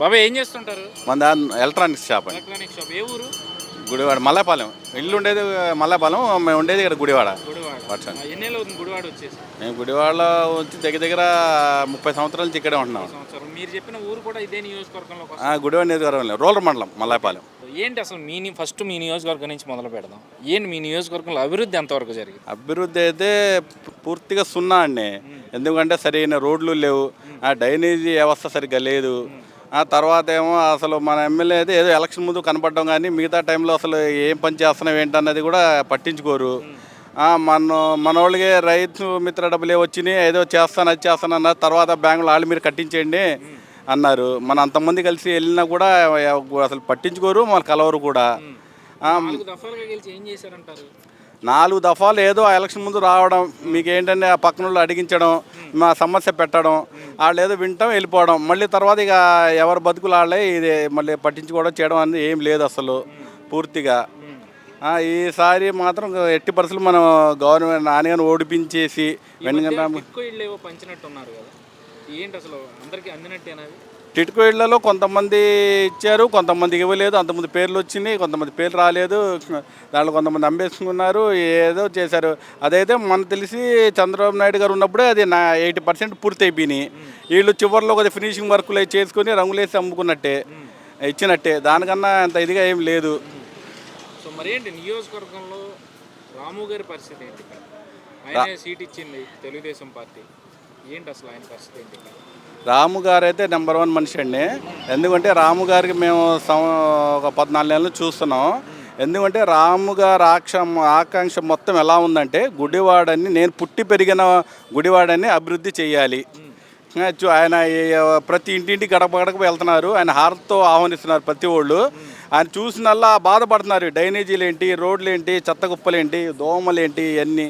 బాబాయ్ ఏం చేస్తుంటారు? మన ఎలక్ట్రానిక్స్ షాప్ అండి. Electronic shop. ఏ ఊరు? గుడివాడ మల్లాపాలెం. ఇల్లు ఉండేది మల్లాపాలెం, మేము ఉండేది ఇక్కడ గుడివాడ. గుడివాడ. వర్షం. ఎన్నేళ్ళు అవుతుంది గుడివాడ వచ్చేసి? మేము గుడివాడలో వచ్చి దగ్గర దగ్గర 30 సంవత్సరాల నుంచి ఇక్కడే ఉంటున్నాం. సంవత్సరం. మీరు చెప్పిన ఊరు కూడా ఇదే నియోజకవర్గంలో? గుడివాడ నియోజకవర్గంలో రూరల్ మండలం మల్లాపాలెం. ఏంటి అసలు ఫస్ట్ మీ నియోజకవర్గం నుంచి మొదలు పెడదాం. ఏంటి మీ నియోజకవర్గంలో అభివృద్ధి ఎంతవరకు జరిగింది? అభివృద్ధి అయితే పూర్తిగా సున్నా అండి. ఎందుకంటే సరైన రోడ్లు లేవు, డ్రైనేజీ వ్యవస్థ సరిగ్గా లేదు. తర్వాత ఏమో అసలు మన ఎమ్మెల్యే అయితే ఏదో ఎలక్షన్ ముందు కనపడడం, కానీ మిగతా టైంలో అసలు ఏం పని చేస్తున్నాం ఏంటన్నది కూడా పట్టించుకోరు. మనోళ్ళకి రైతు మిత్ర డబ్బులు వచ్చినాయి, ఏదో చేస్తాను అది చేస్తాను అన్నారు. తర్వాత బ్యాంకులో వాళ్ళు మీరు కట్టించేయండి అన్నారు. మన అంతమంది కలిసి వెళ్ళినా కూడా అసలు పట్టించుకోరు, మన కలవరు కూడా. 4 దఫాలు ఏదో ఎలక్షన్ ముందు రావడం, మీకు ఏంటంటే ఆ పక్కన వాళ్ళు అడిగించడం, మా సమస్య పెట్టడం, వాళ్ళు ఏదో వింటాం వెళ్ళిపోవడం, మళ్ళీ తర్వాత ఇక ఎవరు బతుకులు వాళ్ళే ఇది మళ్ళీ పట్టించుకోవడం చేయడం అనేది ఏం లేదు అసలు పూర్తిగా. ఈసారి మాత్రం ఎట్టి పరిస్థితులు మనం గవర్నమెంట్ నాన్నగారిని ఓడిపించేసి టిట్కో ఇళ్లలో కొంతమంది ఇచ్చారు, కొంతమందికి ఇవ్వలేదు. అంతమంది పేర్లు వచ్చినాయి, కొంతమంది పేర్లు రాలేదు. దాంట్లో కొంతమంది అంబేసుకున్నారు, ఏదో చేశారు. అదైతే మనకు తెలిసి చంద్రబాబు నాయుడు గారు ఉన్నప్పుడే అది 80% పూర్తి అయిపోయినాయి. వీళ్ళు చివరిలో కొద్దిగా ఫినిషింగ్ వర్క్లు చేసుకొని రంగులేసి అమ్ముకున్నట్టే ఇచ్చినట్టే, దానికన్నా అంత ఇదిగా ఏం లేదు. సో మరేంటి నియోజకవర్గంలో రాము గారి పరిస్థితి ఏంటి? ఆయన సీట్ ఇచ్చింది తెలుగుదేశం పార్టీ, ఏంటి అసలు ఆయన పరిస్థితి ఏంటి? రాము గారు అయితే నెంబర్ 1 మనిషి అండి. ఎందుకంటే రాము గారికి మేము ఒక 14 నెలలు చూస్తున్నాం. ఎందుకంటే రాము గారు ఆకాంక్ష మొత్తం ఎలా ఉందంటే, గుడివాడని, నేను పుట్టి పెరిగిన గుడివాడని అభివృద్ధి చేయాలి. ఆయన ప్రతి ఇంటింటి గడప గడప వెళ్తున్నారు, ఆయన హారతితో ఆహ్వానిస్తున్నారు ప్రతి వాళ్ళు. ఆయన చూసినల్లా బాధపడుతున్నారు. డ్రైనేజీలు ఏంటి, రోడ్లు ఏంటి, చెత్త కుప్పలేంటి, దోమలు ఏంటి, ఇవన్నీ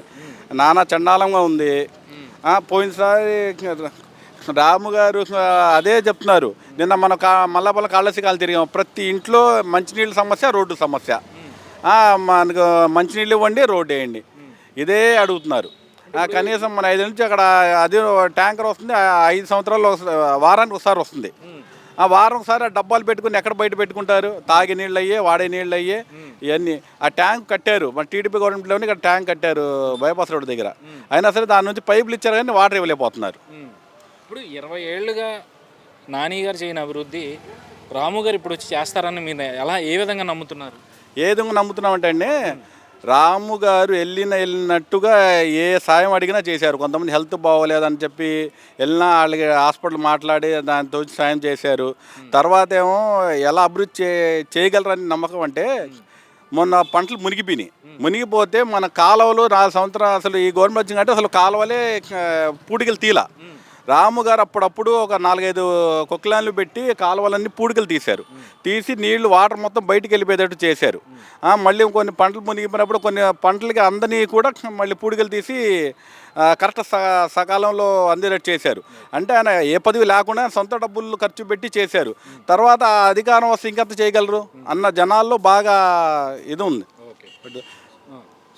నానా చండాలంగా ఉంది. పోయినసారి రాము గారు అదే చెప్తున్నారు. నిన్న మనం మల్లాపాలెం కాళ్ళ తిరిగాం. ప్రతి ఇంట్లో మంచినీళ్ళ సమస్య, రోడ్డు సమస్య. మనకు మంచినీళ్ళు ఇవ్వండి, రోడ్డు వేయండి, ఇదే అడుగుతున్నారు. కనీసం మన 5 నుంచి అక్కడ అది ట్యాంకర్ వస్తుంది, 5 సంవత్సరాల్లో వారానికి ఒకసారి వస్తుంది. వారం ఒకసారి ఆ డబ్బాలు పెట్టుకుని ఎక్కడ బయట పెట్టుకుంటారు? తాగే నీళ్ళు అయ్యే, వాడే నీళ్ళు అయ్యే, ఇవన్నీ. ఆ ట్యాంక్ కట్టారు, మన టీడీపీ గవర్నమెంట్లోనే ఇక్కడ ట్యాంక్ కట్టారు బైపాస్ రోడ్ దగ్గర. అయినా సరే దాని నుంచి పైపులు ఇచ్చారు కానీ వాటర్ ఇవ్వలేకపోతున్నారు. ఇప్పుడు 20 ఏళ్ళుగా నాని గారు చేయని అభివృద్ధి రాము గారు ఇప్పుడు వచ్చి చేస్తారని మీరు ఏ విధంగా నమ్ముతున్నారు? ఏ విధంగా నమ్ముతున్నామంటే అండి, రాము గారు వెళ్ళినట్టుగా ఏ సాయం అడిగినా చేశారు. కొంతమంది హెల్త్ బాగోలేదని చెప్పి వెళ్ళినా వాళ్ళకి హాస్పిటల్ మాట్లాడి దాంతో సాయం చేశారు. తర్వాత ఏమో ఎలా అభివృద్ధి చేయగలరని నమ్మకం అంటే, మొన్న పంటలు మునిగిపోతే మన కాలువలు 4 సంవత్సరాలు అసలు ఈ గవర్నమెంట్ వచ్చిందంటే అసలు కాలువలే పూడికలు తీల. రాము గారు అప్పుడప్పుడు ఒక 4-5 కొక్లాన్లు పెట్టి కాలువలన్నీ పూడికలు తీసి నీళ్లు వాటర్ మొత్తం బయటికి వెళ్ళిపోయేటట్టు చేశారు. మళ్ళీ కొన్ని పంటలు మునిగిపోయినప్పుడు కొన్ని పంటలకి అందని కూడా మళ్ళీ పూడికలు తీసి కరెక్ట్ సకాలంలో అందేటట్టు చేశారు. అంటే ఆయన ఏ పదవి లేకుండా సొంత డబ్బులు ఖర్చు పెట్టి చేశారు. తర్వాత అధికారం వస్తే ఇంకెంత చేయగలరు అన్న జనాల్లో బాగా ఇది ఉంది.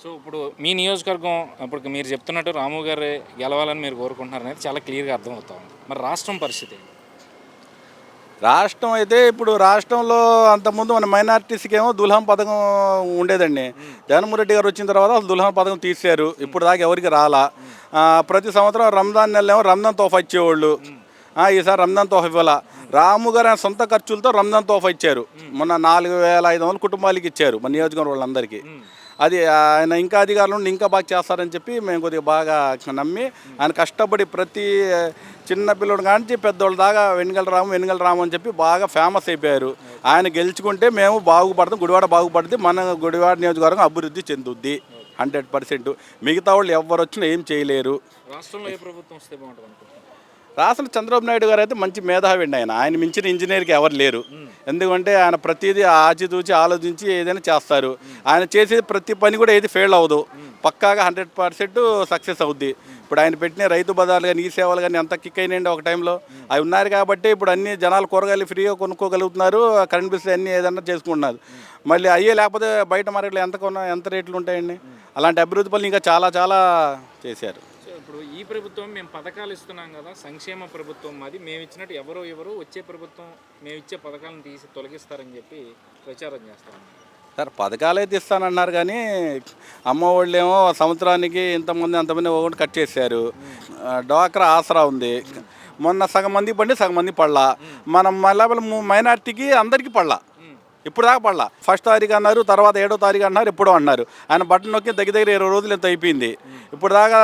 సో ఇప్పుడు మీ నియోజకవర్గం ఇప్పుడు మీరు చెప్తున్నట్టు రాము గారు గెలవాలని మీరు కోరుకుంటున్నారు అనేది చాలా క్లియర్గా అర్థమవుతా ఉంది. మరి రాష్ట్రం పరిస్థితి? రాష్ట్రం అయితే ఇప్పుడు రాష్ట్రంలో అంతకుముందు మన మైనారిటీస్కి ఏమో దుల్హం పథకం ఉండేదండి. జగన్మోహన్ రెడ్డి గారు వచ్చిన తర్వాత అసలు దుల్హం పథకం తీశారు. ఇప్పుడు దాకా ఎవరికి రాలా. ప్రతి సంవత్సరం రంజాన్ నెలలో ఏమో రంజాన్ తోఫా ఇచ్చేవాళ్ళు. ఈసారి రంజాన్ తోఫా ఇవ్వాల. రాము గారు ఆయన సొంత ఖర్చులతో రంజాన్ తోఫా ఇచ్చారు. మొన్న 4500 కుటుంబాలకి ఇచ్చారు మన నియోజకవర్గం వాళ్ళందరికీ. అది ఆయన ఇంకా అధికారులు ఉండి ఇంకా బాగా చేస్తారని చెప్పి మేము కొద్దిగా బాగా నమ్మి, ఆయన కష్టపడి ప్రతి చిన్న పిల్లడు కానీ పెద్దోళ్ళ దాకా వెనుగల రాము అని చెప్పి బాగా ఫేమస్ అయిపోయారు. ఆయన గెలుచుకుంటే మేము బాగుపడతాం, గుడివాడ బాగుపడుతుంది, మన గుడివాడ నియోజకవర్గం అభివృద్ధి చెందుద్ది 100%. మిగతా వాళ్ళు ఎవరు వచ్చినా ఏం చేయలేరు. రాష్ట్రంలో ఏ ప్రభుత్వం వస్తే బాగుంటుంది అనుకుంటున్నారు? రాష్ట్ర చంద్రబాబు నాయుడు గారు అయితే మంచి మేధావి అండి. ఆయన మించిన ఇంజనీర్కి ఎవరు లేరు. ఎందుకంటే ఆయన ప్రతిదీ ఆచితూచి ఆలోచించి ఏదైనా చేస్తారు. ఆయన చేసే ప్రతి పని కూడా ఏది ఫెయిల్ అవ్వదు, పక్కాగా 100% సక్సెస్ అవుద్ది. ఇప్పుడు ఆయన పెట్టిన రైతు బజార్లు కానీ, ఈ సేవలు కానీ ఎంత కిక్ అయినాయండి ఒక టైంలో. అవి ఉన్నారు కాబట్టి ఇప్పుడు అన్ని జనాలు కూరగాయలు ఫ్రీగా కొనుక్కోగలుగుతున్నారు, కరెంట్ బిల్స్ అన్నీ ఏదన్నా చేసుకుంటున్నారు. మళ్ళీ అయ్యే లేకపోతే బయట మార్కెట్లో ఎంత రేట్లు ఉంటాయండి. అలాంటి అభివృద్ధి పనులు ఇంకా చాలా చాలా చేశారు. ఇప్పుడు ఇప్పుడు ఈ ప్రభుత్వం మేము పథకాలు ఇస్తున్నాం కదా, సంక్షేమ ప్రభుత్వం మాది, మేము ఇచ్చినట్టు ఎవరు వచ్చే ప్రభుత్వం మేము ఇచ్చే పథకాలను తీసి తొలగిస్తారని చెప్పి ప్రచారం చేస్తాం. సార్ పథకాలు అయితే ఇస్తానన్నారు కానీ అమ్మ వాళ్ళు ఏమో సంవత్సరానికి అంతమంది ఒకటి కట్ చేశారు. డ్వాక్రా ఆసరా ఉంది, మొన్న సగం మందికి పడి సగం మంది పడలా. మనం మళ్ళీ మైనార్టీకి అందరికీ పడలా, ఇప్పుడు దాకా పడలా. ఫస్ట్ తారీఖు అన్నారు, తర్వాత 7వ తారీఖు అన్నారు, ఎప్పుడో అన్నారు. ఆయన బట్టన్ నొక్కి దగ్గర 20 రోజులు ఎంత అయిపోయింది. ఇప్పుడు దాకా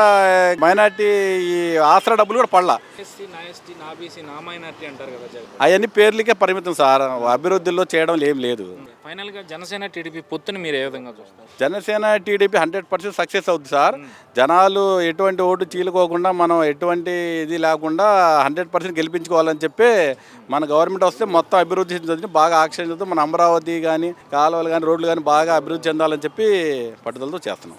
మైనార్టీ ఈ ఆసరా డబ్బులు కూడా పడలా. ఎస్సీ నా ఎస్టీ నా బీసీ నా మైనార్టీ అంటారు కదా జగన్. అవన్నీ పేర్లకే పరిమితం సార్, అభివృద్ధిలో చేయడం ఏం లేదు. ఫైనల్గా జనసేన టీడీపీ పొత్తుని మీరు ఏ విధంగా చూస్తారు? జనసేన టీడీపీ 100% సక్సెస్ అవుతుంది సార్. జనాలు ఎటువంటి ఓటు చీలుకోకుండా, మనం ఎటువంటి ఇది లేకుండా 100% గెలిపించుకోవాలని చెప్పి మన గవర్నమెంట్ వస్తే మొత్తం అభివృద్ధి చెందుతుంది. బాగా ఆక్సిజన్ మన అమరావతి కానీ, కాలువలు కానీ, రోడ్లు కానీ బాగా అభివృద్ధి చెందాలని చెప్పి పట్టుదలతో చేస్తున్నాం.